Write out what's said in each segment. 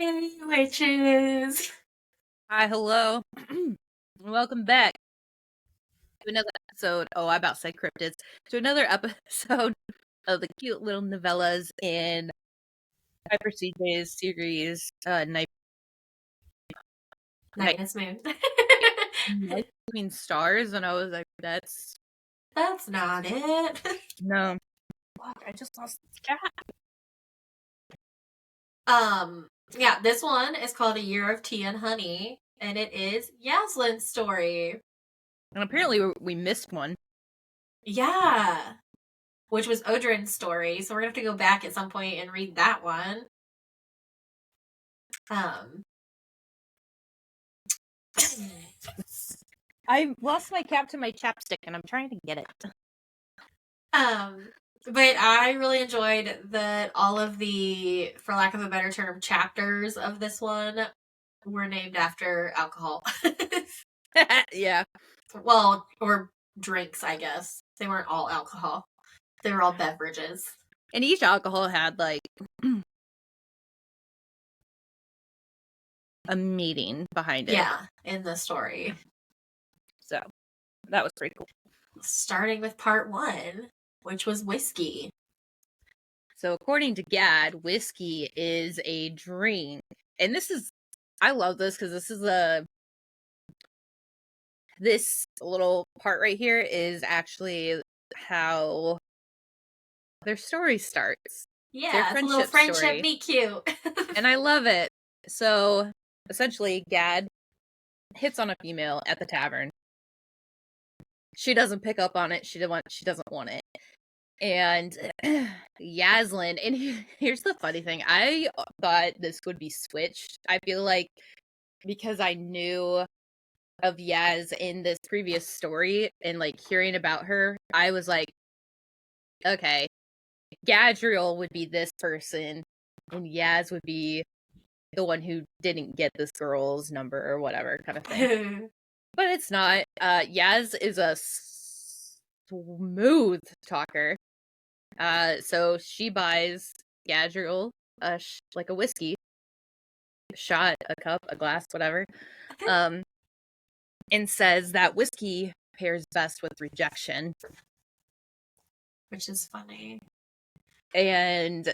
Hey, witches! Hi, hello. Welcome back to another episode. Oh, I about said cryptids. To another episode of the cute little novellas in Hyper CJ's series, Night Night, is moon. Night Between Stars, and I was like, that's That's not it. no. Fuck, I just lost this cat. Yeah, this one is called A Year of Tea and Honey, and it is Yazlyn's story. And apparently we missed one. Yeah, which was Odrin's story, so we're gonna have to go back at some point and read that one. Um, I lost my cap to my chapstick, and I'm trying to get it. but I really enjoyed that all of the, for lack of a better term, chapters of this one were named after alcohol. Yeah. Well, or drinks, I guess. They weren't all alcohol. They were all beverages. And each alcohol had like a meaning behind it. Yeah, in the story. So that was pretty cool. Starting with part 1, which was whiskey. So according to Gad, whiskey is a drink. And I love this because this little part right here is actually how their story starts. Yeah, it's a little friendship story. meet cute. And I love it. So essentially, Gad hits on a female at the tavern. She doesn't pick up on it. She doesn't want it. And Yazlyn, and here's the funny thing. I thought this would be switched. I feel like because I knew of Yaz in this previous story and like hearing about her, I was like, okay, Gadriel would be this person and Yaz would be the one who didn't get this girl's number or whatever kind of thing. But it's not. Yaz is a smooth talker. So she buys Gadriel like a whiskey, a shot, a cup, a glass, whatever. And says that whiskey pairs best with rejection. Which is funny. And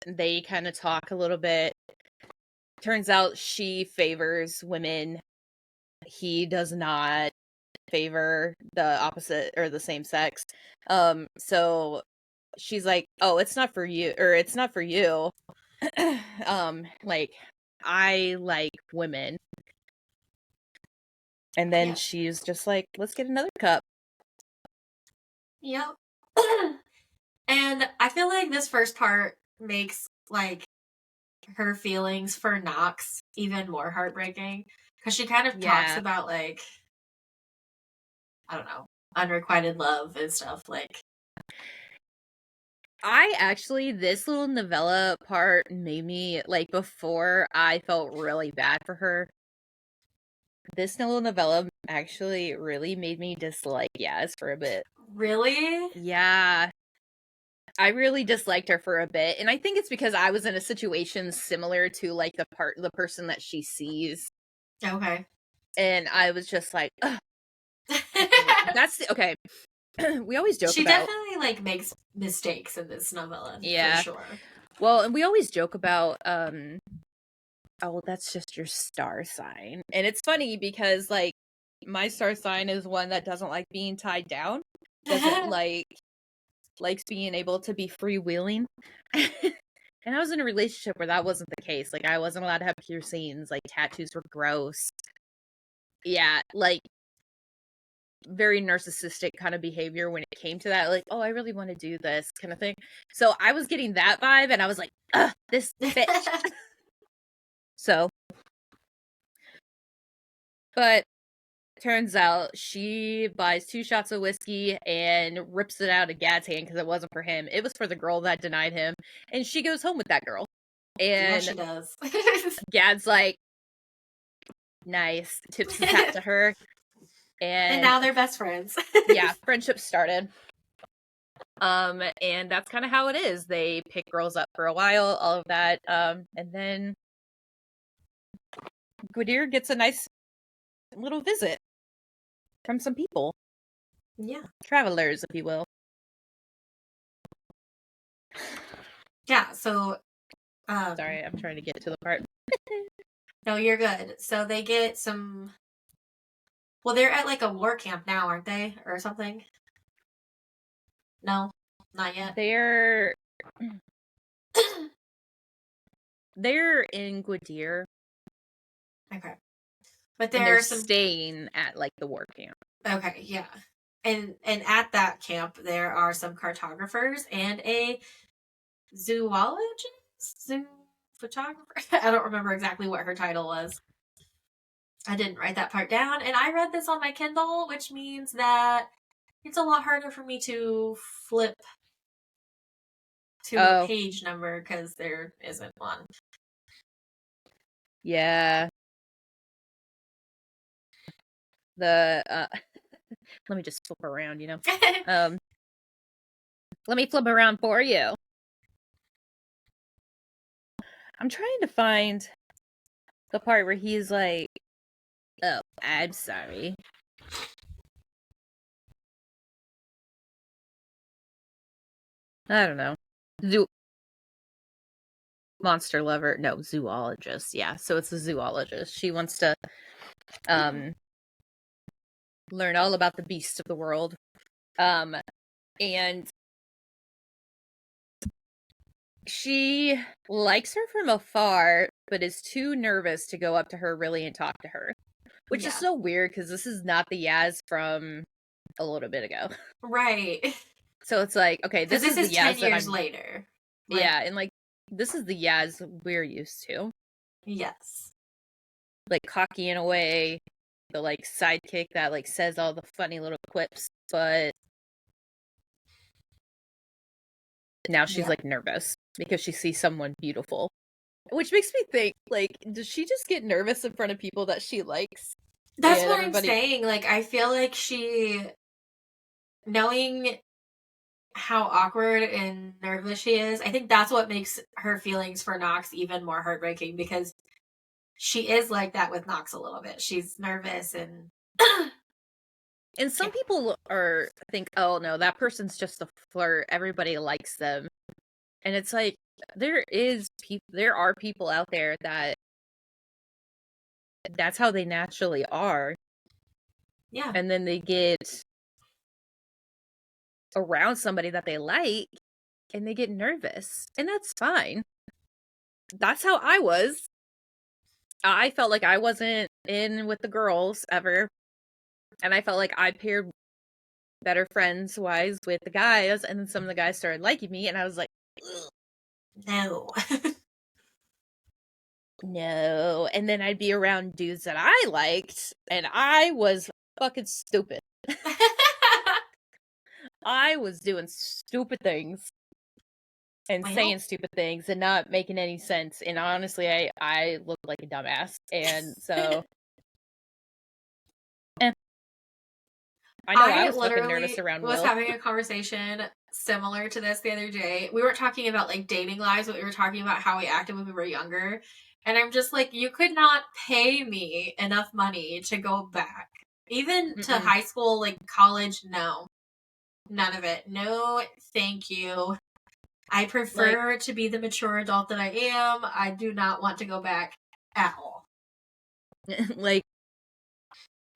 they kind of talk a little bit. Turns out she favors women. He does not favor the opposite or the same sex. So she's like, "Oh, it's not for you," or "It's not for you." Like, I like women. And then she's just like, "Let's get another cup." Yep. And I feel like this first part makes like her feelings for Knox even more heartbreaking because she kind of talks about like, I don't know, unrequited love and stuff. Like, this little novella part made me, like, before I felt really bad for her, this little novella actually really made me dislike Yaz for a bit. Really? Yeah. I really disliked her for a bit, and I think it's because I was in a situation similar to, like, the person that she sees. Okay. And I was just like, ugh. Okay. We always joke she about... definitely, like, makes mistakes in this novella, yeah. for sure. Well, and we always joke about, oh, that's just your star sign. And it's funny because, like, my star sign is one that doesn't like being tied down, doesn't likes being able to be freewheeling. And I was in a relationship where that wasn't the case. Like, I wasn't allowed to have piercings, like, tattoos were gross. Yeah, like, very narcissistic kind of behavior when it came to that. Like, oh, I really want to do this kind of thing. So I was getting that vibe, and I was like, ugh, this bitch. So, but turns out she buys 2 shots of whiskey and rips it out of Gad's hand because it wasn't for him. It was for the girl that denied him. And she goes home with that girl. And yeah, she does. Gad's like, nice. Tips his hat to her. And now they're best friends. Yeah, friendship started. And that's kind of how it is. They pick girls up for a while, all of that. And then Gwydir gets a nice little visit from some people. Yeah. Travelers, if you will. Yeah, so sorry, I'm trying to get to the part. No, you're good. So they get some. Well, they're at like a war camp now, aren't they, or something? No, not yet. They're in Gwydir. Okay, but and there they're are some. staying at like the war camp. Okay, yeah, and at that camp there are some cartographers and a zoologist, photographer. I don't remember exactly what her title was. I didn't write that part down, and I read this on my Kindle, which means that it's a lot harder for me to flip to a page number because there isn't one. Yeah. The let me just flip around, you know. Let me flip around for you. I'm trying to find the part where he's like, "Oh, I'm sorry." I don't know. Monster lover. No, zoologist. Yeah, so it's a zoologist. She wants to learn all about the beasts of the world. And she likes her from afar, but is too nervous to go up to her really and talk to her. Which is so weird because this is not the Yaz from a little bit ago. Right. So it's like, okay, this is the Yaz 10 years later. Like, yeah, and like this is the Yaz we're used to. Yes. Like cocky in a way, the like sidekick that like says all the funny little quips, but now she's like nervous because she sees someone beautiful. Which makes me think, like, does she just get nervous in front of people that she likes? That's what I'm saying. Like, I feel like she, knowing how awkward and nervous she is, I think that's what makes her feelings for Nox even more heartbreaking because she is like that with Nox a little bit. She's nervous and. And some people think, oh no, that person's just a flirt. Everybody likes them. And it's like, there are people out there that's how they naturally are. Yeah. And then they get around somebody that they like and they get nervous. And that's fine. That's how I was. I felt like I wasn't in with the girls ever. And I felt like I paired better friends wise with the guys. And then some of the guys started liking me. And I was like, ugh. No. No. And then I'd be around dudes that I liked, and I was fucking stupid. I was doing stupid things and saying stupid things and not making any sense. And honestly, I looked like a dumbass. And so I know I was fucking nervous around Will. I was having a conversation similar to this the other day. We weren't talking about like dating lives, but we were talking about how we acted when we were younger. And I'm just like, you could not pay me enough money to go back. Even to high school, like college, no. None of it. No, thank you. I prefer to be the mature adult that I am. I do not want to go back at all. Like,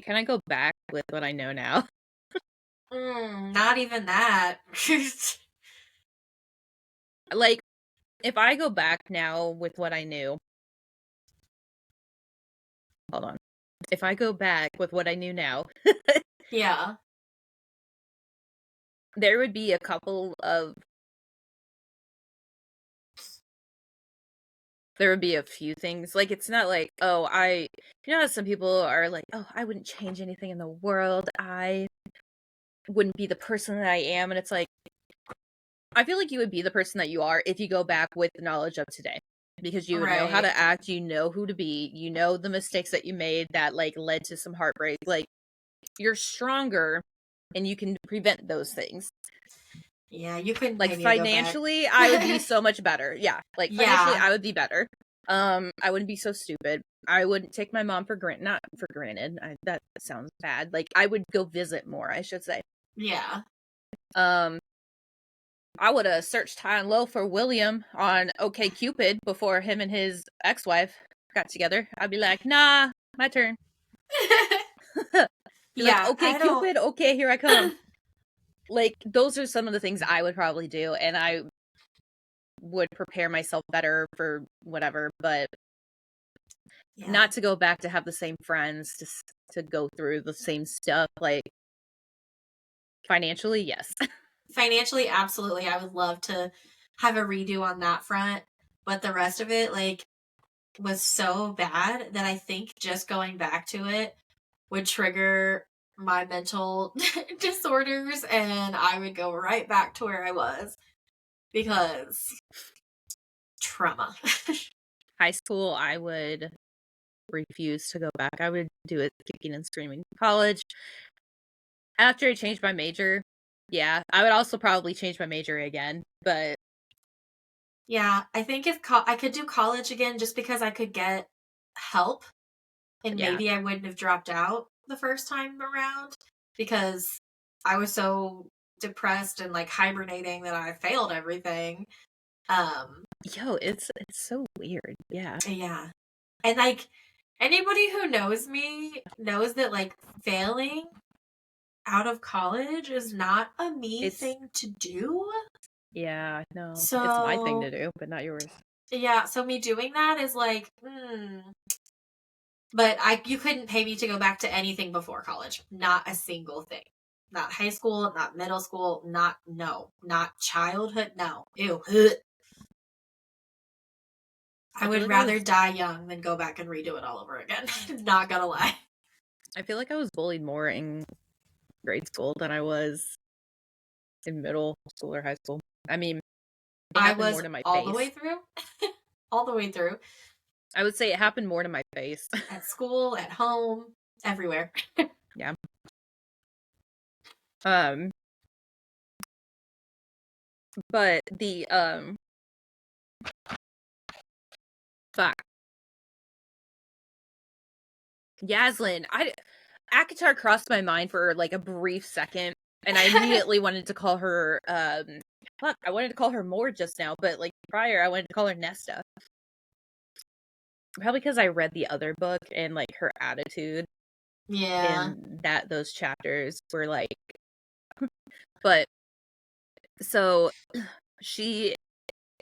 can I go back with what I know now? Not even that. Like, if I go back now with what I knew. Hold on. If I go back with what I knew now. Yeah. There would be a couple of. There would be a few things. Like, it's not like, oh, you know how some people are like, oh, I wouldn't change anything in the world. I wouldn't be the person that I am. And it's like, I feel like you would be the person that you are if you go back with the knowledge of today. Because you would know how to act, you know who to be, you know the mistakes that you made that, like, led to some heartbreak. Like, you're stronger and you can prevent those things. Yeah, you couldn't like financially I would be so much better. Yeah, like financially I would be better. I wouldn't be so stupid. I wouldn't take my mom for granted. Not for granted. That sounds bad. Like, I would go visit more, I should say. Yeah. I would have searched high and low for William on OkCupid before him and his ex-wife got together. I'd be like, nah, my turn. Be like, Yeah, I don't. OkCupid, okay, here I come. Like, those are some of the things I would probably do, and I would prepare myself better for whatever, but Yeah. not to go back to have the same friends, to go through the same stuff. Like, financially, yes. Financially, absolutely. I would love to have a redo on that front, but the rest of it, like, was so bad that I think just going back to it would trigger my mental disorders and I would go right back to where I was because trauma. High school, I would refuse to go back. I would do it kicking and screaming. College, after I changed my major, yeah, I would also probably change my major again, but Yeah, I think if I could do college again just because I could get help and yeah. maybe I wouldn't have dropped out the first time around because I was so depressed and like hibernating that I failed everything. Yo, it's so weird. Yeah. Yeah. And like anybody who knows me knows that like failing out of college is not a me It's thing to do. yeah, no. It's my thing to So do, but not yours. yeah, so me doing that is like, but you couldn't pay me to go back to anything before college. Not a single thing. Not high school, not middle school, not childhood, no. Ew. Ugh. I I feel would like I rather was die young than go back and redo it all over again. Not gonna lie. I feel like I was bullied more in grade school than I was in middle school or high school. I mean, it I happened was more to my all the way face. through. All the way through. I would say it happened more to my face. At school, at home, everywhere. Yeah. Um, but the fuck. Yazlyn, Akatar crossed my mind for like a brief second, and I immediately wanted to call her fuck, I wanted to call her More just now, but like prior I wanted to call her Nesta. Probably because I read the other book and like her attitude Yeah. in those chapters were like but so she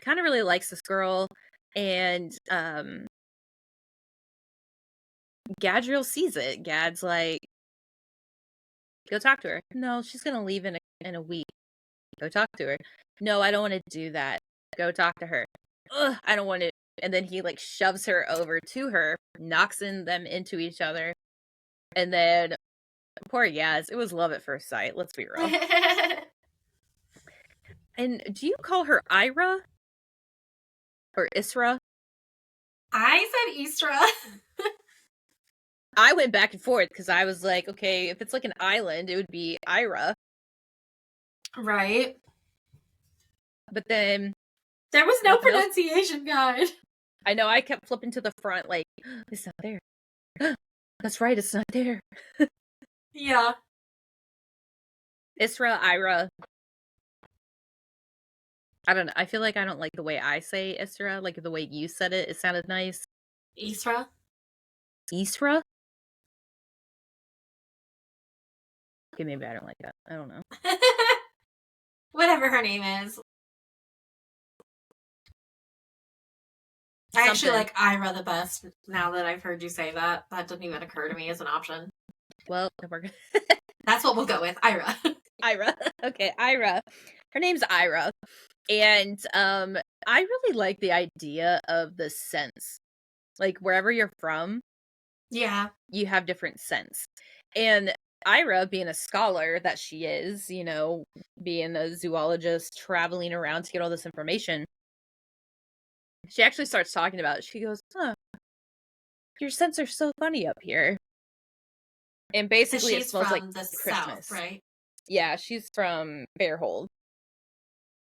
kind of really likes this girl, and Gadriel sees it. Gad's like, go talk to her. No, she's gonna leave in a week. Go talk to her. No, I don't want to do that. Go talk to her. Ugh, I don't want to. And then he like shoves her over to her, knocks them into each other, and then poor Yaz. It was love at first sight. Let's be real. And do you call her Ira or Isra? I said Istra. I went back and forth because I was like, okay, if it's like an island, it would be Ira. Right. But then There was no pronunciation guide. I know I kept flipping to the front, like, it's not there. That's right, it's not there. Yeah. Isra, Ira. I don't know. I feel like I don't like the way I say Isra. Like the way you said it, it sounded nice. Isra? Isra? Okay, maybe I don't like that. I don't know. Whatever her name is. I actually like Ira the best now that I've heard you say that. That didn't even occur to me as an option. Well, that's what we'll go with. Ira. Ira. Okay, Ira. Her name's Ira. And I really like the idea of the scents. Like wherever you're from, yeah, you have different scents. And Ira, being a scholar that she is, you know, being a zoologist, traveling around to get all this information, she actually starts talking about it. She goes, huh, your scents are so funny up here. And basically it smells like the Christmas. South, right? Yeah, she's from Bearhold.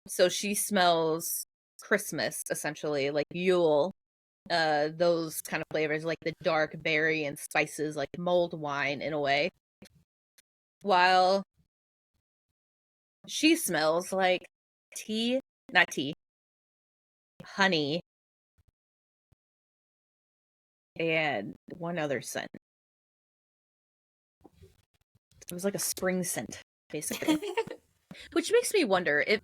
So she smells Christmas, essentially, like Yule. those kind of flavors, like the dark berry and spices, like mulled wine in a way. While she smells like not tea, honey, and one other scent. It was like a spring scent, basically. Which makes me wonder if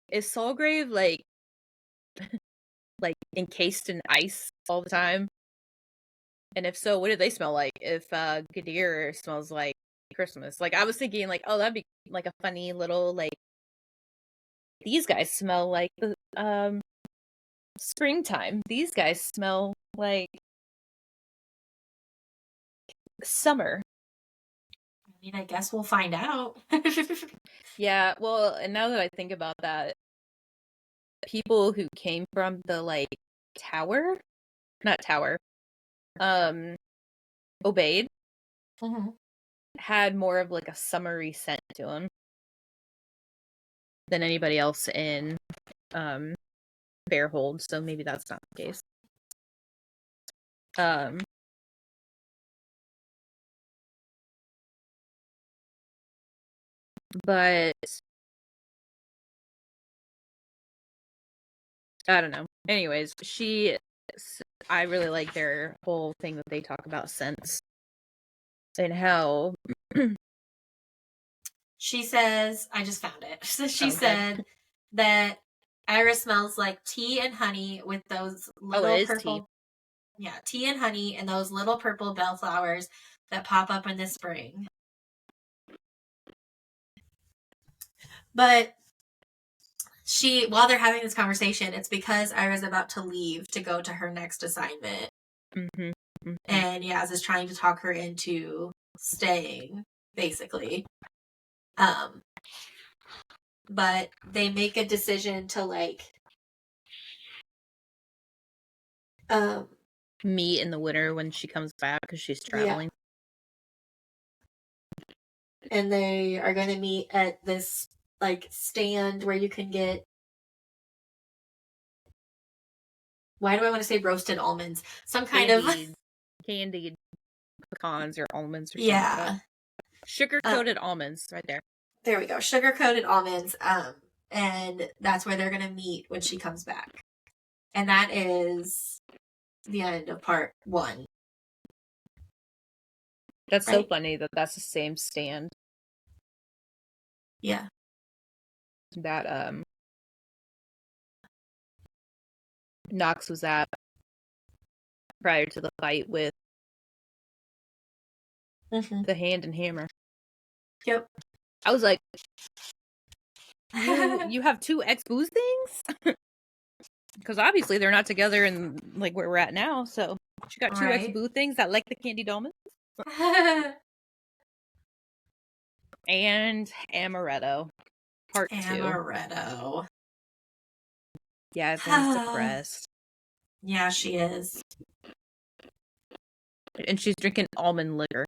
is Solgrave like encased in ice all the time? And if so, what do they smell like? If Gadir smells like Christmas. Like, I was thinking, like, oh, that'd be like a funny little, like, these guys smell like the springtime. These guys smell like summer. I mean, I guess we'll find out. Yeah, well, and now that I think about that, people who came from the, like, tower, not tower, Obeyed, had more of, like, a summery scent to them than anybody else in Bearhold, so maybe that's not the case. But I don't know. Anyways, I really like their whole thing that they talk about scents and how she says, I just found it. She said that Iris smells like tea and honey with those little purple. Tea. Yeah, tea and honey and those little purple bellflowers that pop up in the spring. But while they're having this conversation, it's because Ira's about to leave to go to her next assignment. Mm-hmm. Mm-hmm. And Yaz is trying to talk her into staying, basically. But they make a decision to, like, meet in the winter when she comes back because she's traveling. Yeah. And they are going to meet at this, like, stand where you can get, why do I want to say roasted almonds? Some kind of candied pecans or almonds or something. Yeah. Like that. Sugar-coated almonds right there. There we go. Sugar-coated almonds. And that's where they're going to meet when she comes back. And that is the end of part 1. That's right? So funny that that's the same stand. Yeah. That Knox was at prior to the fight with the hand and hammer. Yep. I was like, you have 2 ex-booze things? Because obviously they're not together in, like, where we're at now, so she got 2 ex-boo things that like the candied almonds. And Amaretto. Part 2. Amaretto. Yazlyn's depressed. Yeah, she is. And she's drinking almond liquor.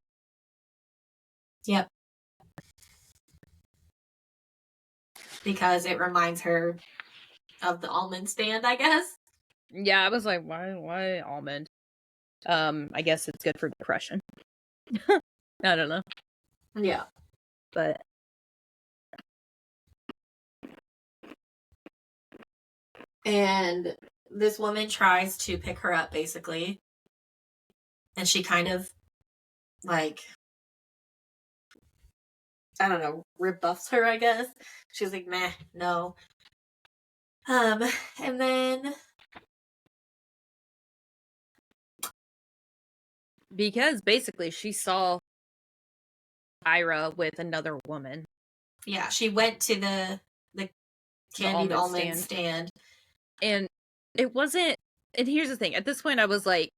Yep. Because it reminds her of the almond stand, I guess. Yeah, I was like, why almond? I guess it's good for depression. I don't know. Yeah. But and this woman tries to pick her up, basically. And she kind of, like, I don't know, rebuffs her, I guess. She's like, meh, no. And then... because basically she saw Ira with another woman. Yeah, she went to the candied almond stand. And it wasn't... and here's the thing. At this point, I was like,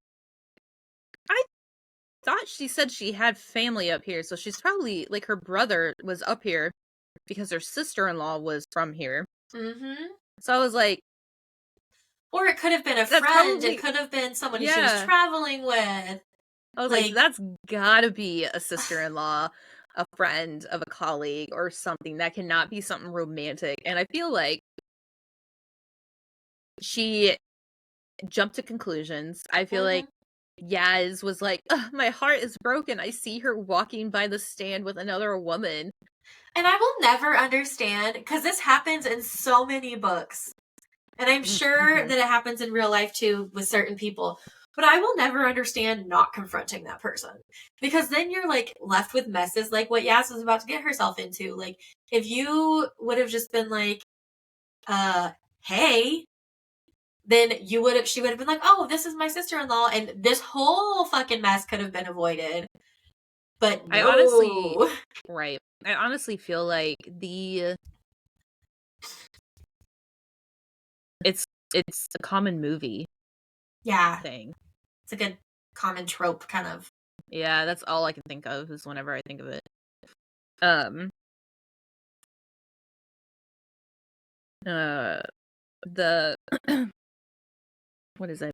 I thought she said she had family up here, so she's probably, like, her brother was up here because her sister-in-law was from here. Mm-hmm. So I was like... or it could have been a friend. It could have been someone she was traveling with. I was like, that's gotta be a sister-in-law, a friend of a colleague, or something. That cannot be something romantic. And I feel like she jump to conclusions. I feel like Yaz was like, my heart is broken. I see her walking by the stand with another woman. And I will never understand, because this happens in so many books. And I'm sure that it happens in real life too with certain people. But I will never understand not confronting that person. Because then you're like left with messes like what Yaz was about to get herself into. Like, if you would have just been like, hey, then she would have been like, oh, this is my sister-in-law, and this whole fucking mess could have been avoided. But no. I honestly feel like it's a common movie. Yeah. Thing. It's a good common trope, kind of. Yeah, that's all I can think of is whenever I think of it. The what is it?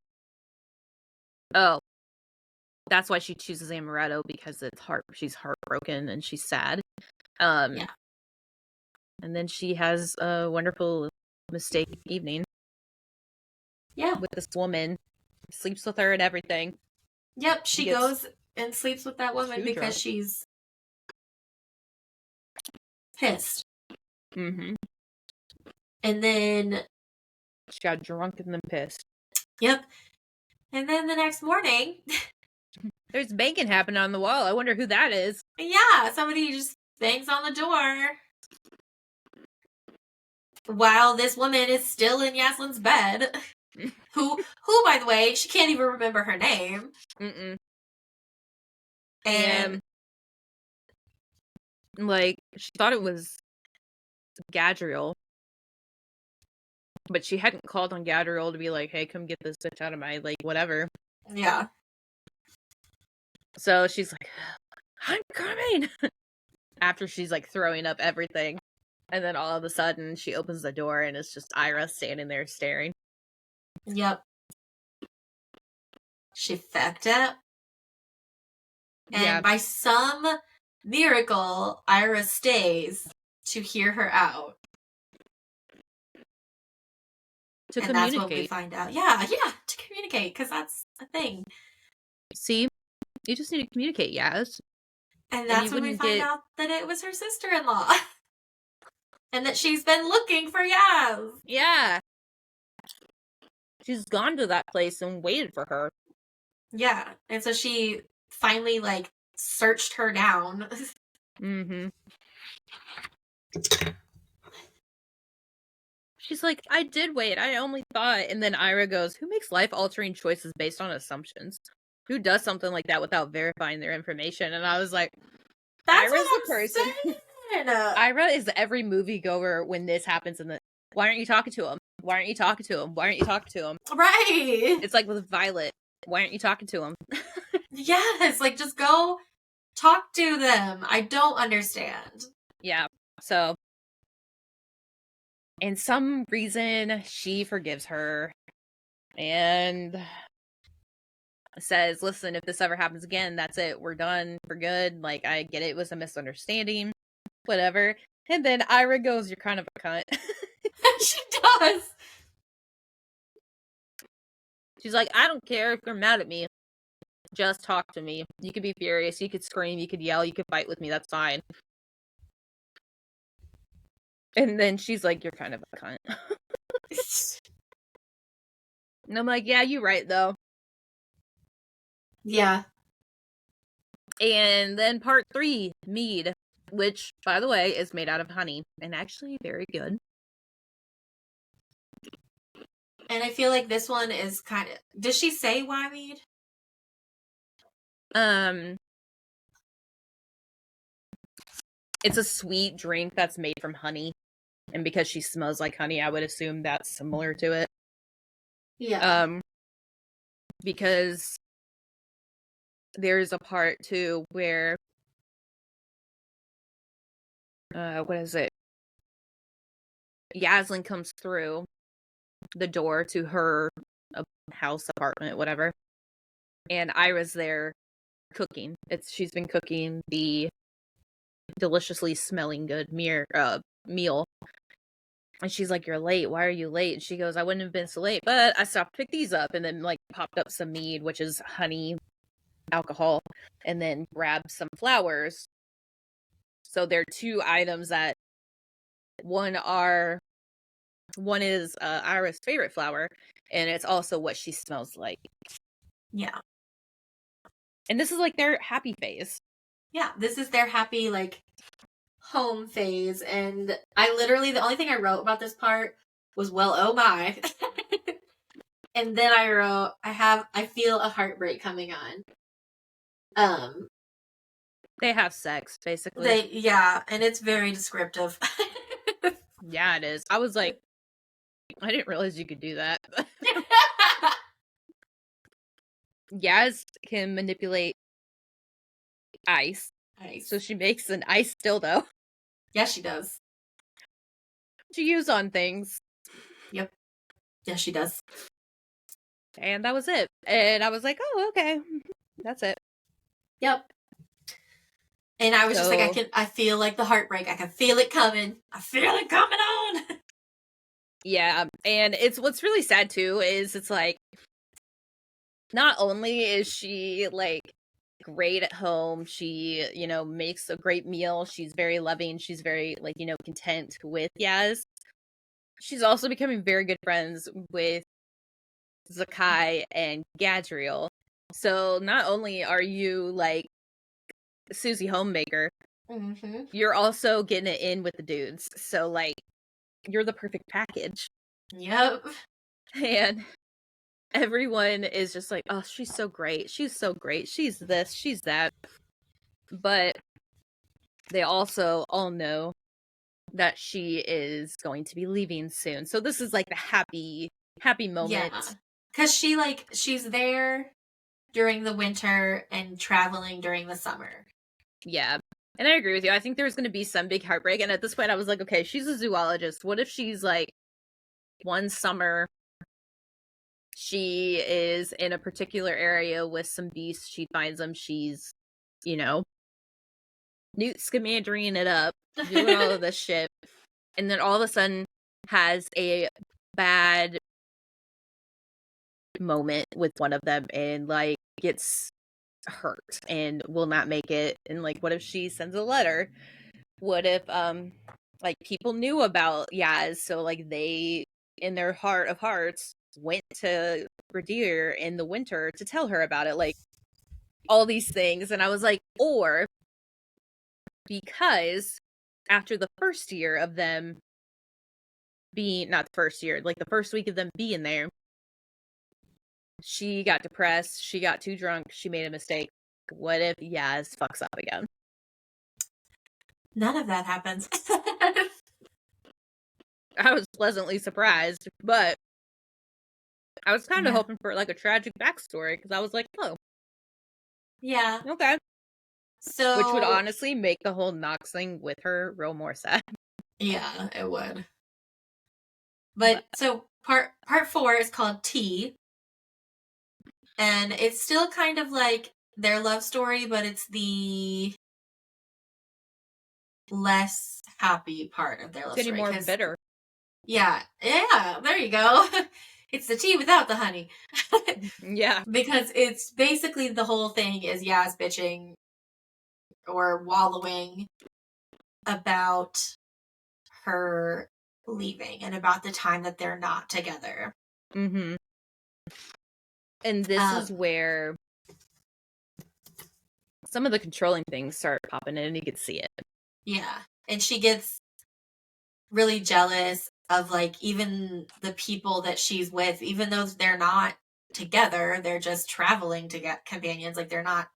Oh, that's why she chooses Amaretto, because she's heartbroken and she's sad. Yeah. And then she has a wonderful mistake evening. Yeah. With this woman, sleeps with her and everything. Yep, she goes and sleeps with that woman because she's pissed. Mm-hmm. And then she got drunk and then pissed. Yep. And then the next morning, there's banging happening on the wall. I wonder who that is. Yeah, somebody just bangs on the door while this woman is still in Yazlyn's bed. who, by the way, she can't even remember her name. And like, she thought it was Gadriel, but she hadn't called on Gadriel to be like, hey, come get this bitch out of my, like, whatever. Yeah. So she's like, I'm coming! After she's, like, throwing up everything. And then all of a sudden, she opens the door and it's just Ira standing there staring. Yep. She fucked up. And by some miracle, Ira stays to hear her out. To and communicate. That's what we find out. Yeah, to communicate, because that's a thing. See? You just need to communicate, Yaz. And that's when we find out that it was her sister-in-law. And that she's been looking for Yaz. Yeah. She's gone to that place and waited for her. Yeah. And so she finally, like, searched her down. Mm-hmm. She's like, I did wait. I only thought. And then Ira goes, who makes life-altering choices based on assumptions? Who does something like that without verifying their information? And I was like, that's Ira's the person. Ira is every moviegoer when this happens. Why aren't you talking to him? Why aren't you talking to him? Why aren't you talking to him? Right. It's like with Violet. Why aren't you talking to him? Yes, like, just go talk to them. I don't understand. Yeah. So, in some reason, she forgives her and says, listen, if this ever happens again, that's it. We're done. We're good. Like, I get it was a misunderstanding. Whatever. And then Ira goes, you're kind of a cunt. She does. She's like, I don't care if you're mad at me. Just talk to me. You could be furious. You could scream. You could yell. You could fight with me. That's fine. And then she's like, you're kind of a cunt. And I'm like, yeah, you're right, though. Yeah. And then part 3, mead, which, by the way, is made out of honey and actually very good. And I feel like this one is kind of... Does she say why mead? It's a sweet drink that's made from honey. And because she smells like honey, I would assume that's similar to it. Yeah. Because there's a part, too, where... what is it? Yazlyn comes through the door to her house, apartment, whatever. And Ira's there cooking. She's been cooking the deliciously smelling good meal. And she's like, "You're late. Why are you late?" And she goes, "I wouldn't have been so late, but I stopped to pick these up," and then like popped up some mead, which is honey, alcohol, and then grabbed some flowers. So there are two items that one is Ira's favorite flower, and it's also what she smells like. Yeah. And this is like their happy phase. Yeah, this is their happy, like, home phase. And I literally, the only thing I wrote about this part was, well, oh my. And then I wrote, I feel a heartbreak coming on. They have sex, basically. Yeah, and it's very descriptive. Yeah, it is. I was like, I didn't realize you could do that. Yaz can manipulate ice. So she makes an ice dildo. Yeah, she does. To use on things. Yep. Yeah, she does. And that was it. And I was like, oh, okay. That's it. Yep. And I was just like, I feel like the heartbreak. I can feel it coming. I feel it coming on. Yeah. And what's really sad too is it's like, not only is she like great at home, she, makes a great meal. She's very loving. She's very like, content with Yaz. She's also becoming very good friends with Zakai and Gadriel. So not only are you like Susie Homemaker, you're also getting it in with the dudes. So like, you're the perfect package. Yep. And everyone is just like, oh, she's so great. She's so great. She's this, she's that. But they also all know that she is going to be leaving soon. So this is like the happy moment. Yeah. Because she's there during the winter and traveling during the summer. Yeah. And I agree with you. I think there's going to be some big heartbreak. And at this point, I was like, okay, she's a zoologist. What if she's like, one summer, she is in a particular area with some beasts. She finds them. She's, Newt Scamander-ing it up, doing all of this shit. And then all of a sudden has a bad moment with one of them and like gets hurt and will not make it. And like, what if she sends a letter? What if like people knew about Yaz, so like they in their heart of hearts went to Gradir in the winter to tell her about it, like all these things. And I was like, or because after the first year of them being, not the first year, like the first week of them being there, she got depressed, she got too drunk, she made a mistake. What if Yaz fucks up again? None of that happens. I was pleasantly surprised, but I was kind of hoping for like a tragic backstory because I was like, oh. Yeah. Okay. So, which would honestly make the whole Nox thing with her real more sad. Yeah, it would. But so part 4 is called T. And it's still kind of like their love story, but it's the less happy part of their love it's story. Getting more bitter. Yeah, there you go. It's the tea without the honey. Yeah. Because it's basically the whole thing is Yaz bitching or wallowing about her leaving and about the time that they're not together. Mm-hmm. And this is where some of the controlling things start popping in and you can see it. Yeah. And she gets really jealous of like even the people that she's with, even though they're not together, they're just traveling to get companions, like they're not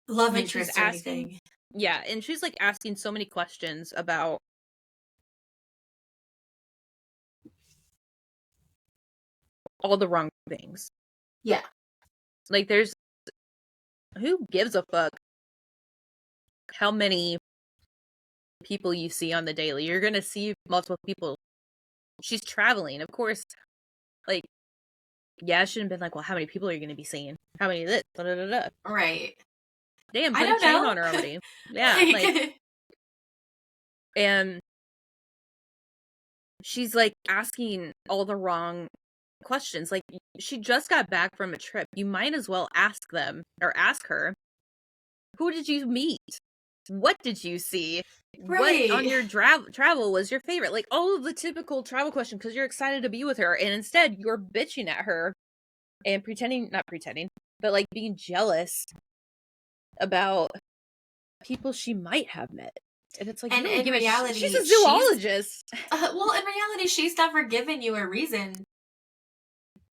love interest or anything. Yeah, and she's like asking so many questions about all the wrong things. Yeah. Like who gives a fuck how many people you see on the daily? You're gonna see multiple people. She's traveling, of course. Like, yeah, I shouldn't have been like, well, how many people are you gonna be seeing? How many of this? Da, da, da, da. Right. Damn, put a chain on her already. Yeah, like, and she's like asking all the wrong questions. Like, she just got back from a trip. You might as well ask her, who did you meet? What did you see? What on Right. your travel was your favorite? Like, all of the typical travel questions, because you're excited to be with her, and instead you're bitching at her and not pretending, but like being jealous about people she might have met. And it's like, you And don't in give a she's reality, a zoologist. well, in reality, she's never given you a reason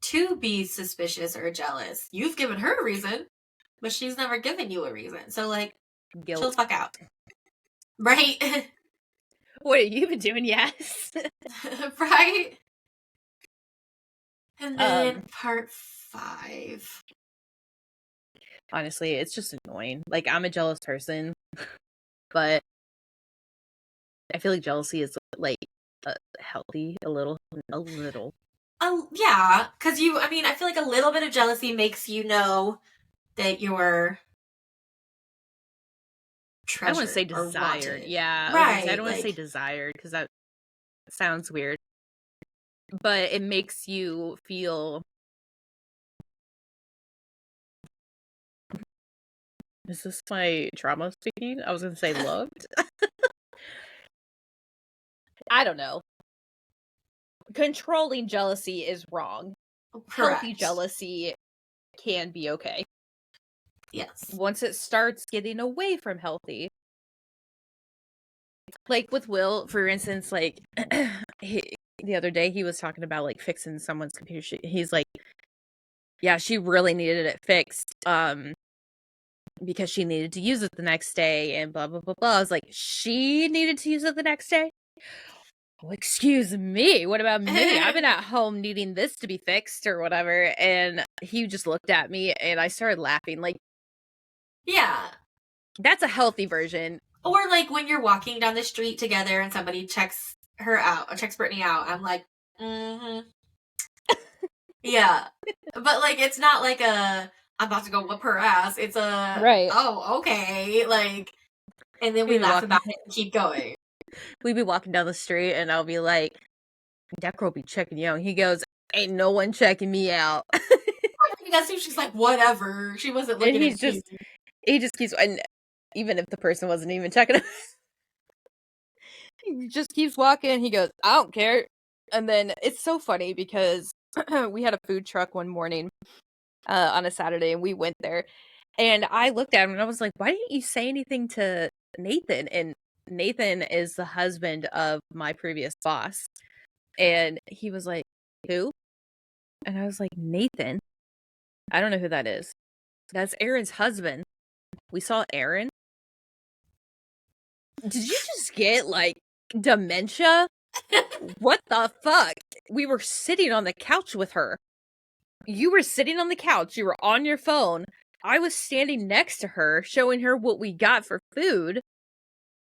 to be suspicious or jealous. You've given her a reason, but she's never given you a reason. So, like, chill Guilt. the fuck out. Right? What have you been doing? Yes. Right? And then um part 5. Honestly, it's just annoying. Like, I'm a jealous person, but I feel like jealousy is like healthy a little. Oh, yeah. Because I feel like a little bit of jealousy makes you know that you're I don't want to say treasured or desired. wanted. Yeah, I was gonna say I Right. don't want to say Like, desired because that sounds weird, but it makes you feel. Is this my trauma speaking? I was gonna say loved. I don't know. Controlling jealousy is wrong. Healthy correct. jealousy can be okay. Yes. Once it starts getting away from healthy, like with Will, for instance, like the other day he was talking about like fixing someone's computer. He's like, yeah, she really needed it fixed, because she needed to use it the next day, and blah blah blah blah. I was like, she needed to use it the next day. Well, excuse me, what about me? I've been at home needing this to be fixed or whatever. And he just looked at me and I started laughing. Like, Yeah. that's a healthy version. Or like when you're walking down the street together and somebody checks her out, or checks Brittany out, I'm like, mm-hmm. Yeah. But like it's not like I'm about to go whip her ass. It's Right. oh, okay. Like, and then we laugh about it and keep going. We'd be walking down the street and I'll be like, that girl be checking you out. And he goes, ain't no one checking me out. That's who she's like, whatever. She wasn't And looking at me. he just keeps, and even if the person wasn't even checking him, he just keeps walking. He goes, I don't care. And then it's so funny because we had a food truck one morning on a Saturday and we went there. And I looked at him and I was like, why didn't you say anything to Nathan? And Nathan is the husband of my previous boss. And he was like, who? And I was like, Nathan. I don't know who that is. That's Aaron's husband. We saw Aaron. Did you just get like dementia? What the fuck? We were sitting on the couch with her. You were sitting on the couch. You were on your phone. I was standing next to her, showing her what we got for food.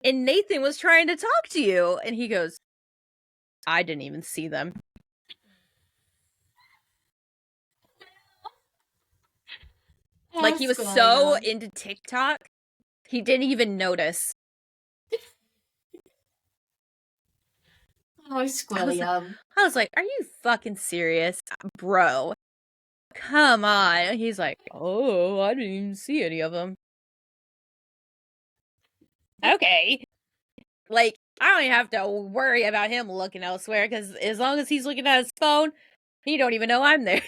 And Nathan was trying to talk to you. And he goes, I didn't even see them. Like, he was so into TikTok, he didn't even notice. Oh, Squilliam. I was like, are you fucking serious? Bro, come on. He's like, oh, I didn't even see any of them. Okay. Like, I don't even have to worry about him looking elsewhere, because as long as he's looking at his phone, he don't even know I'm there.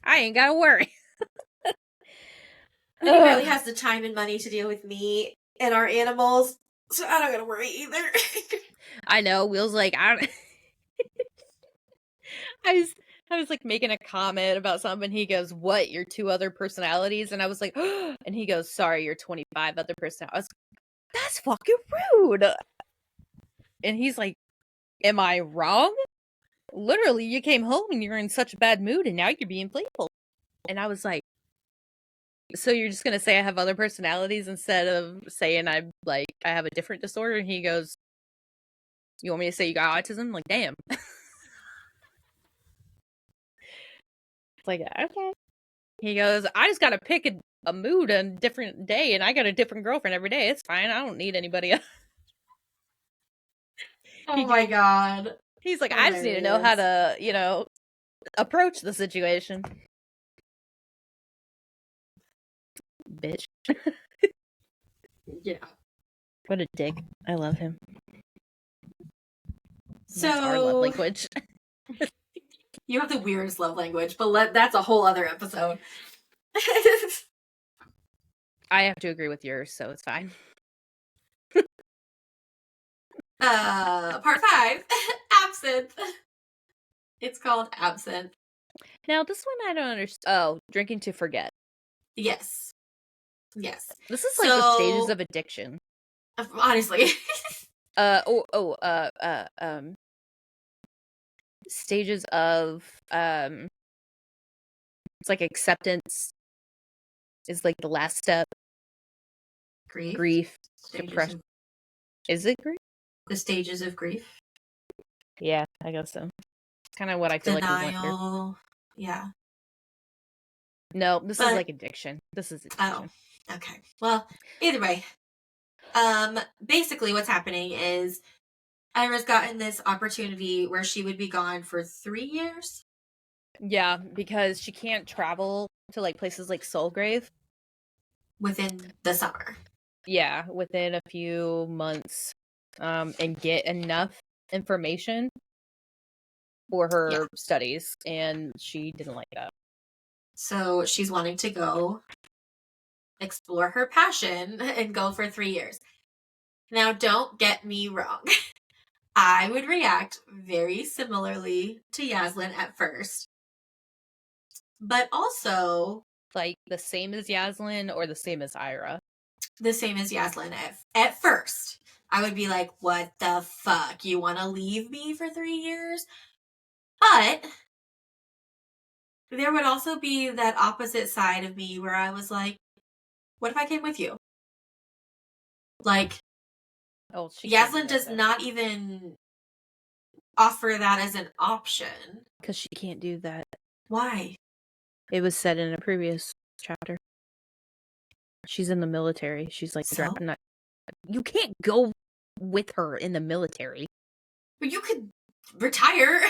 I ain't gotta worry. And he barely has the time and money to deal with me and our animals, so I don't gotta worry either. I know. Will's like, I don't. I was like making a comment about something. And he goes, "What? Your 2 other personalities?" And I was like, and he goes, "Sorry, your 25 other personalities." I was like, that's fucking rude. And he's like, "Am I wrong? Literally, you came home and you're in such a bad mood, and now you're being playful." And I was like, "So you're just gonna say I have other personalities instead of saying I have a different disorder?" And he goes, "You want me to say you got autism?" I'm like, damn. It's like, okay. He goes, I just gotta pick a mood on a different day, and I got a different girlfriend every day. It's fine. I don't need anybody else. Oh my god. He's like, I just need to know how Hilarious. to, approach the situation. Bitch. Yeah. What a dick. I love him. That's our love So language. you have the weirdest love language, but that's a whole other episode. I have to agree with yours, so it's fine. Part 5. Absinthe. It's called Absinthe. Now, this one I don't understand. Oh, drinking to forget. Yes. Yes. This is like the stages of addiction. Honestly. Stages of it's like acceptance is like the last step. Grief, depression. Is it grief? The stages of grief. Yeah, I guess so. Kind of what I feel like we went through. Denial. Yeah. No, this is like addiction. This is addiction. Oh, okay. Well, either way. Basically what's happening is Ira's gotten this opportunity where she would be gone for 3 years. Yeah, because she can't travel to like places like Soulgrave within the summer. Yeah, within a few months, and get enough information for her studies, and she didn't like that. So she's wanting to go explore her passion and go for 3 years. Now, don't get me wrong. I would react very similarly to Yazlyn at first. But also... like, the same as Yazlyn or the same as Ira? The same as Yazlyn. At first, I would be like, what the fuck? You want to leave me for 3 years? But there would also be that opposite side of me where I was like, what if I came with you? Like, Yazlyn does not even offer that as an option. Because she can't do that. Why? It was said in a previous chapter. She's in the military. She's like, so? You can't go with her in the military. But you could retire.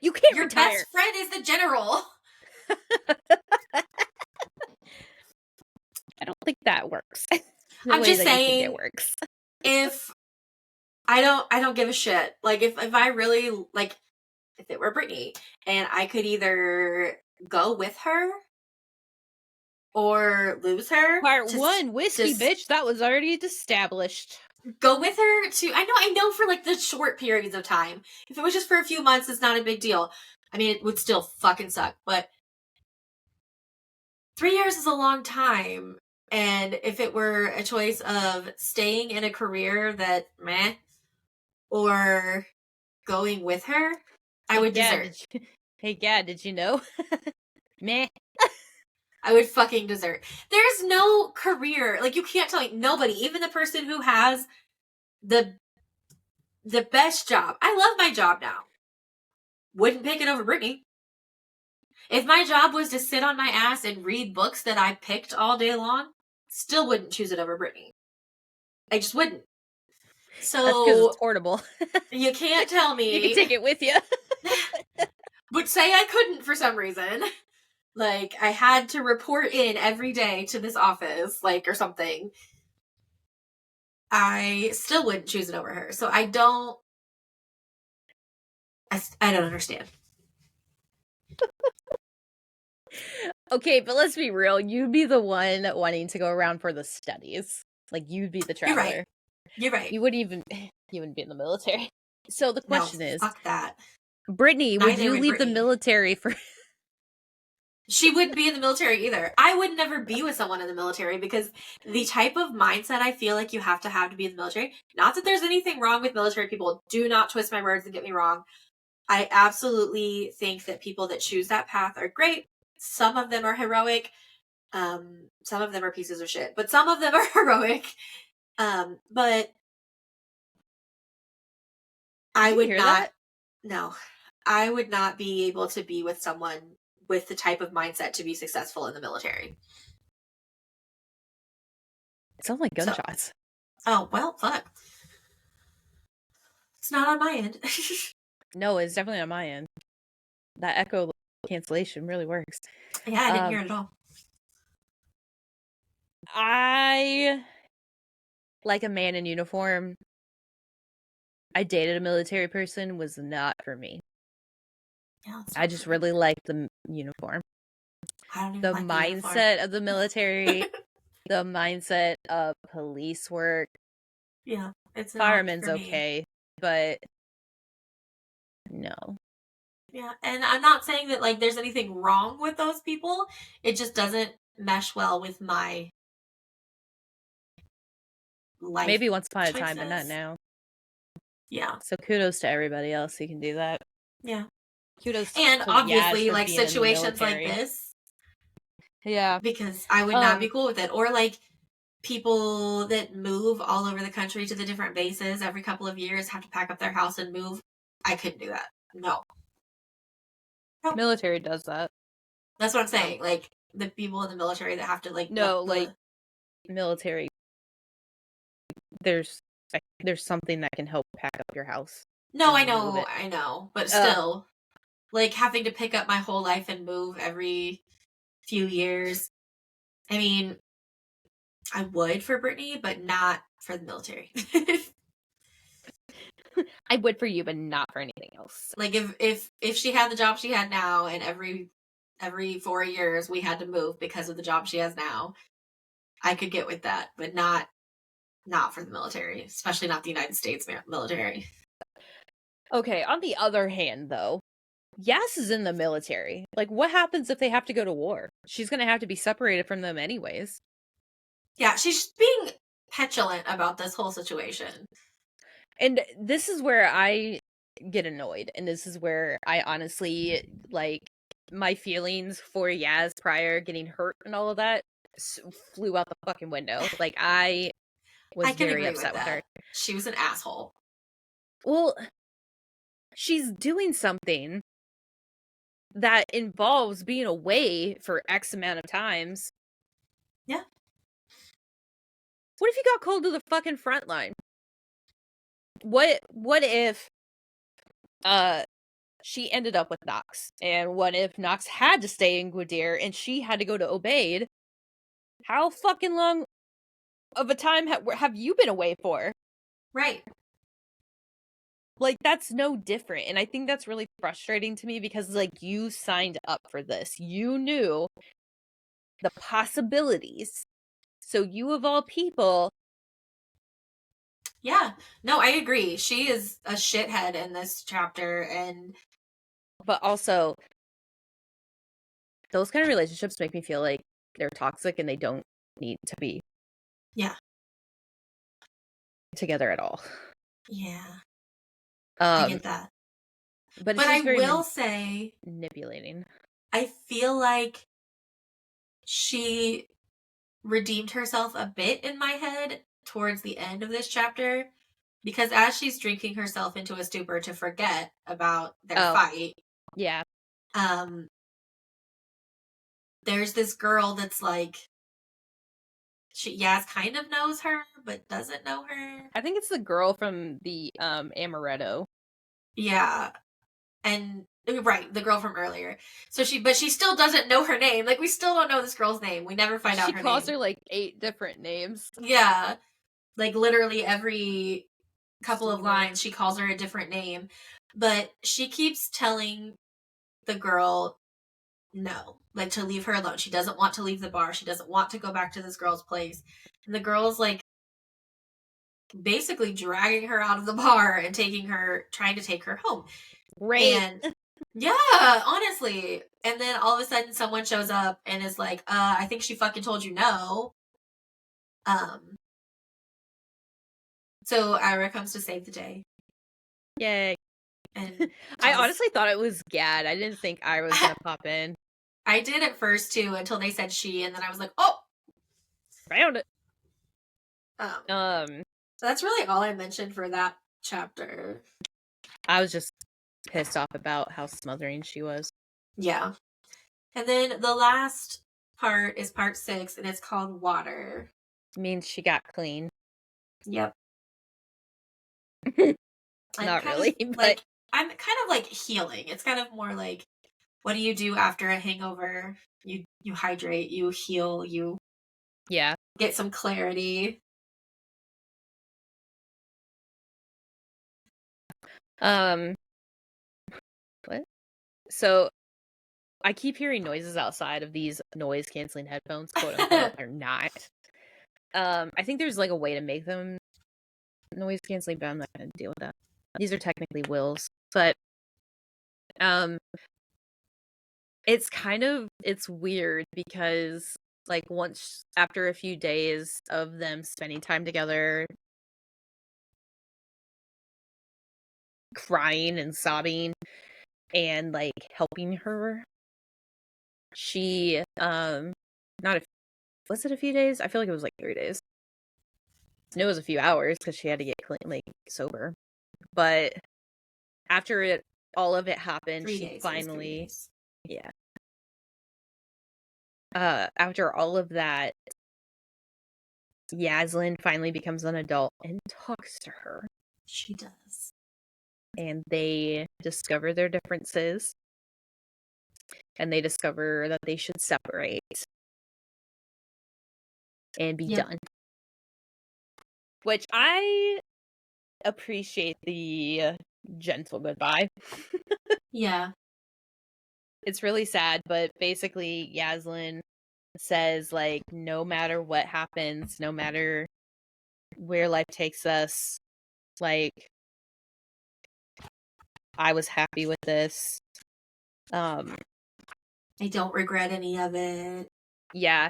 You can't Your retire. best friend is the general. I don't think that works. I'm just saying it works. If I don't give a shit. Like if I really like if it were Brittany and I could either go with her or lose her. Part 1, whiskey, bitch. That was already established. Go with her to... I know for like the short periods of time. If it was just for a few months, it's not a big deal. I mean, it would still fucking suck. But 3 years is a long time. And if it were a choice of staying in a career that meh, or going with her, I would desert. Hey, Gad, did you know? Meh. I would fucking desert. There's no career. Like, you can't tell me, nobody, even the person who has the best job. I love my job now. Wouldn't pick it over Brittany. If my job was to sit on my ass and read books that I picked all day long, still wouldn't choose it over Brittany. I just wouldn't. So that's because it's portable. You can't tell me. You can take it with you. But say I couldn't for some reason. Like, I had to report in every day to this office, like, or something. I still wouldn't choose it over her. So I don't understand. Okay, but let's be real. You'd be the one wanting to go around for the studies. Like, you'd be the traveler. You're right. You wouldn't be in the military. So the question is... fuck that. Brittany, would you leave the military for... She wouldn't be in the military either. I would never be with someone in the military because the type of mindset I feel like you have to be in the military, not that there's anything wrong with military people, do not twist my words and get me wrong. I absolutely think that people that choose that path are great. Some of them are heroic. Some of them are pieces of shit, but some of them are heroic. But I would not, no, I would not be able to be with someone with the type of mindset to be successful in the military. It sounds like gunshots. Oh, well, fuck. It's not on my end. No, it's definitely on my end. That echo cancellation really works. Yeah, I didn't hear it at all. I like a man in uniform. I dated a military person, was not for me. Yeah, I just really like the uniform. I don't even The like mindset of the military, the mindset of police work. Yeah, it's not Fireman's for me. okay, but no. Yeah, and I'm not saying that like there's anything wrong with those people. It just doesn't mesh well with my life Maybe once upon a time, but not choices. now. Yeah. So kudos to everybody else who can do that. Yeah. Kudos And to Yaz obviously for like being in the situations like military. this, Yeah. because I would not be cool with it. Or like people that move all over the country to the different bases every couple of years have to pack up their house and move. I couldn't do that. No. Military does that. That's what I'm saying. Like the people in the military that have to like No, like military. There's something that can help pack up your house. No, I know, but still, like having to pick up my whole life and move every few years. I mean, I would for Brittany, but not for the military. I would for you, but not for anything else. Like if she had the job she had now, and every 4 years we had to move because of the job she has now, I could get with that, but not for the military, especially not the United States military. Okay, on the other hand, though, Yas is in the military. Like, what happens if they have to go to war? She's gonna have to be separated from them anyways. Yeah, she's being petulant about this whole situation. And this is where I get annoyed, and this is where I honestly, like, my feelings for Yaz prior getting hurt and all of that flew out the fucking window. Like, I was very upset with her. She was an asshole. Well, she's doing something that involves being away for X amount of times. Yeah. What if you got called to the fucking front line? What if she ended up with Nox? And what if Nox had to stay in Gwydir and she had to go to Obaid? How fucking long of a time have you been away for? Right. Like, that's no different. And I think that's really frustrating to me because, like, you signed up for this. You knew the possibilities. So you, of all people... Yeah. No, I agree. She is a shithead in this chapter, and... But also, those kind of relationships make me feel like they're toxic and they don't need to be together at all. Yeah. I get that. But I will say, manipulating. I feel like she redeemed herself a bit in my head towards the end of this chapter, because as she's drinking herself into a stupor to forget about their fight, there's this girl that's like, Yaz kind of knows her, but doesn't know her. I think it's the girl from the Amaretto. Yeah. And right, the girl from earlier. So she still doesn't know her name. Like, we still don't know this girl's name. We never find out her name. She calls her like 8 different names. Yeah. Like, literally every couple of lines she calls her a different name. But she keeps telling the girl no, like, to leave her alone. She doesn't want to leave the bar. She doesn't want to go back to this girl's place. And the girl's like basically dragging her out of the bar and trying to take her home. Right. And yeah, honestly. And then all of a sudden someone shows up and is like, I think she fucking told you no. So Ira comes to save the day. Yay. And I honestly thought it was Gad. I didn't think Ira was gonna pop in. I did at first too, until they said she, and then I was like, oh, found it. So that's really all I mentioned for that chapter. I was just pissed off about how smothering she was. Yeah. And then the last part is part 6, and it's called Water. Means she got clean. Yep. Not really, but I'm kind of like healing. It's kind of more like, what do you do after a hangover? You hydrate, you heal, you get some clarity. What? So I keep hearing noises outside of these noise canceling headphones, quote unquote, or not. I think there's like a way to make them noise canceling, but I'm not gonna deal with that. These are technically Will's, but it's weird because like once after a few days of them spending time together, crying and sobbing and like helping her, she not a was it a few days? I feel like it was like 3 days. And it was a few hours because she had to get clean, like sober. But after all of it happened, 3 she days. finally, yeah. After all of that, Yazlyn finally becomes an adult and talks to her. She does. And they discover their differences. And they discover that they should separate and be done. Which I appreciate the gentle goodbye. Yeah. It's really sad, but basically Yazlyn says, like, no matter what happens, no matter where life takes us, like, I was happy with this. I don't regret any of it. Yeah.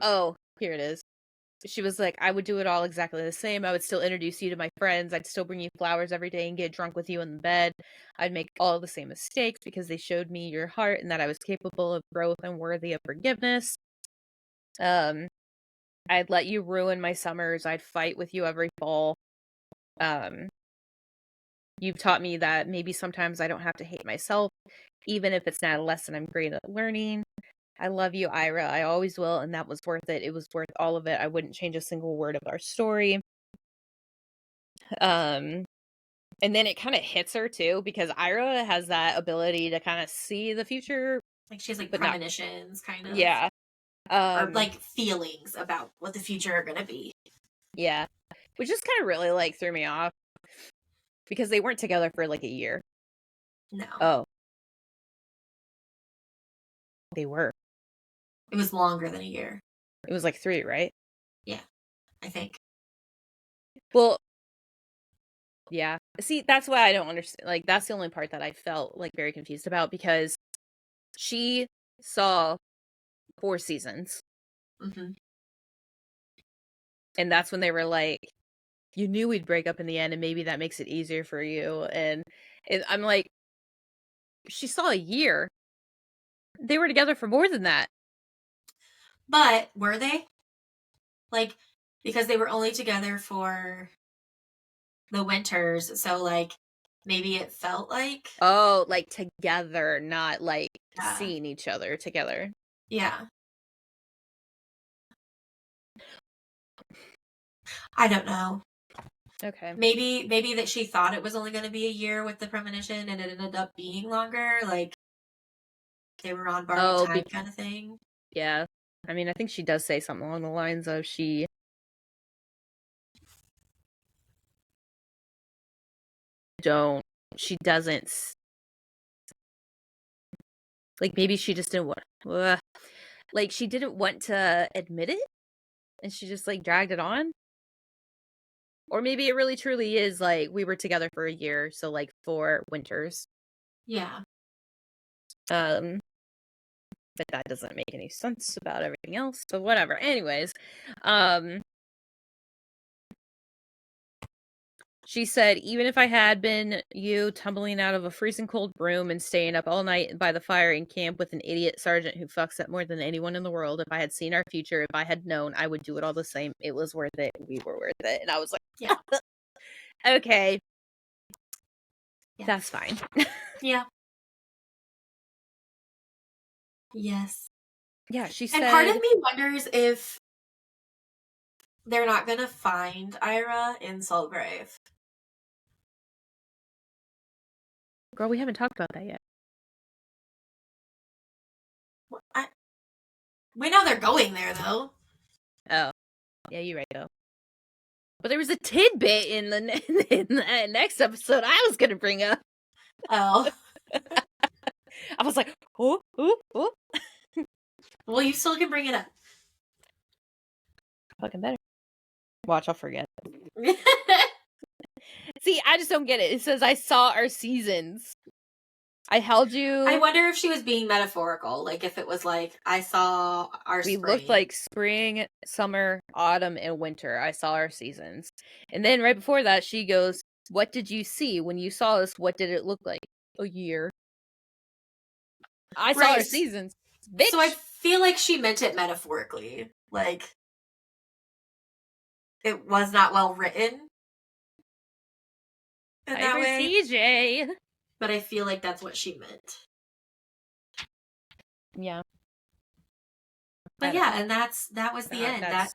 Oh, here it is. She was like, I would do it all exactly the same. I would still introduce you to my friends. I'd still bring you flowers every day and get drunk with you in the bed. I'd make all the same mistakes because they showed me your heart and that I was capable of growth and worthy of forgiveness. I'd let you ruin my summers. I'd fight with you every fall. You've taught me that maybe sometimes I don't have to hate myself, even if it's not a lesson I'm great at learning. I love you, Ira. I always will, and that was worth it. It was worth all of it. I wouldn't change a single word of our story. And then it kind of hits her too, because Ira has that ability to kind of see the future. Like she has like premonitions, kind of. Yeah. Or like feelings about what the future are gonna be. Yeah. Which just kind of really like threw me off. Because they weren't together for like a year. No. Oh. They were. It was longer than a year. It was like 3, right? Yeah, I think. Well, yeah. See, that's why I don't understand. Like, that's the only part that I felt like very confused about because she saw 4 seasons. Mm-hmm. And that's when they were like, you knew we'd break up in the end and maybe that makes it easier for you. And I'm like, she saw a year. They were together for more than that. But were they? Like, because they were only together for the winters, so like maybe it felt like. Oh, like together, not like seeing each other together. Yeah. I don't know. Okay. Maybe that she thought it was only going to be a year with the premonition and it ended up being longer, like they were on borrowed time kind of thing. Yeah. I mean, I think she does say something along the lines of she doesn't like maybe she just didn't want like she didn't want to admit it and she just like dragged it on. Or maybe it really truly is like we were together for a year, so like 4 winters. Yeah. But that doesn't make any sense about everything else. So whatever. Anyways, she said, even if I had been you tumbling out of a freezing cold room and staying up all night by the fire in camp with an idiot sergeant who fucks up more than anyone in the world, if I had seen our future, if I had known, I would do it all the same. It was worth it. We were worth it. And I was like, yeah. Okay. Yeah. That's fine. Yeah. Yes. Yeah, she said. And part of me wonders if they're not gonna find Ira in Saltgrave. Girl, we haven't talked about that yet. We know they're going there, though. Oh. Yeah, you're right, though. But there was a tidbit in the next episode I was going to bring up. Oh. I was like, oh. Well, you still can bring it up. Fucking better. Watch, I'll forget. See, I just don't get it. It says, I saw our seasons. I held you. I wonder if she was being metaphorical. Like, if it was like, I saw our We spring. looked like spring, summer, autumn, and winter. I saw our seasons. And then right before that, she goes, what did you see? When you saw us, what did it look like? A year. I saw our seasons. Bitch. So I feel like she meant it metaphorically. Like, it was not well written in that way. CJ. But I feel like that's what she meant. Yeah. But yeah, and that was the end. That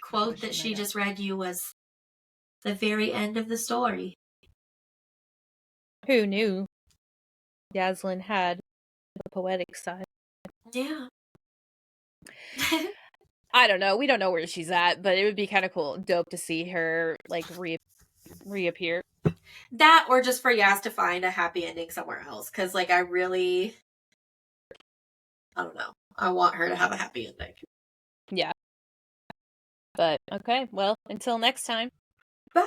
quote that she just read you was the very end of the story. Who knew Yazlyn had the poetic side? Yeah. I don't know. We don't know where she's at, but it would be kind of dope to see her like reappear. That, or just for Yaz to find a happy ending somewhere else. Because, like, I don't know. I want her to have a happy ending. Yeah. But, okay. Well, until next time. Bye!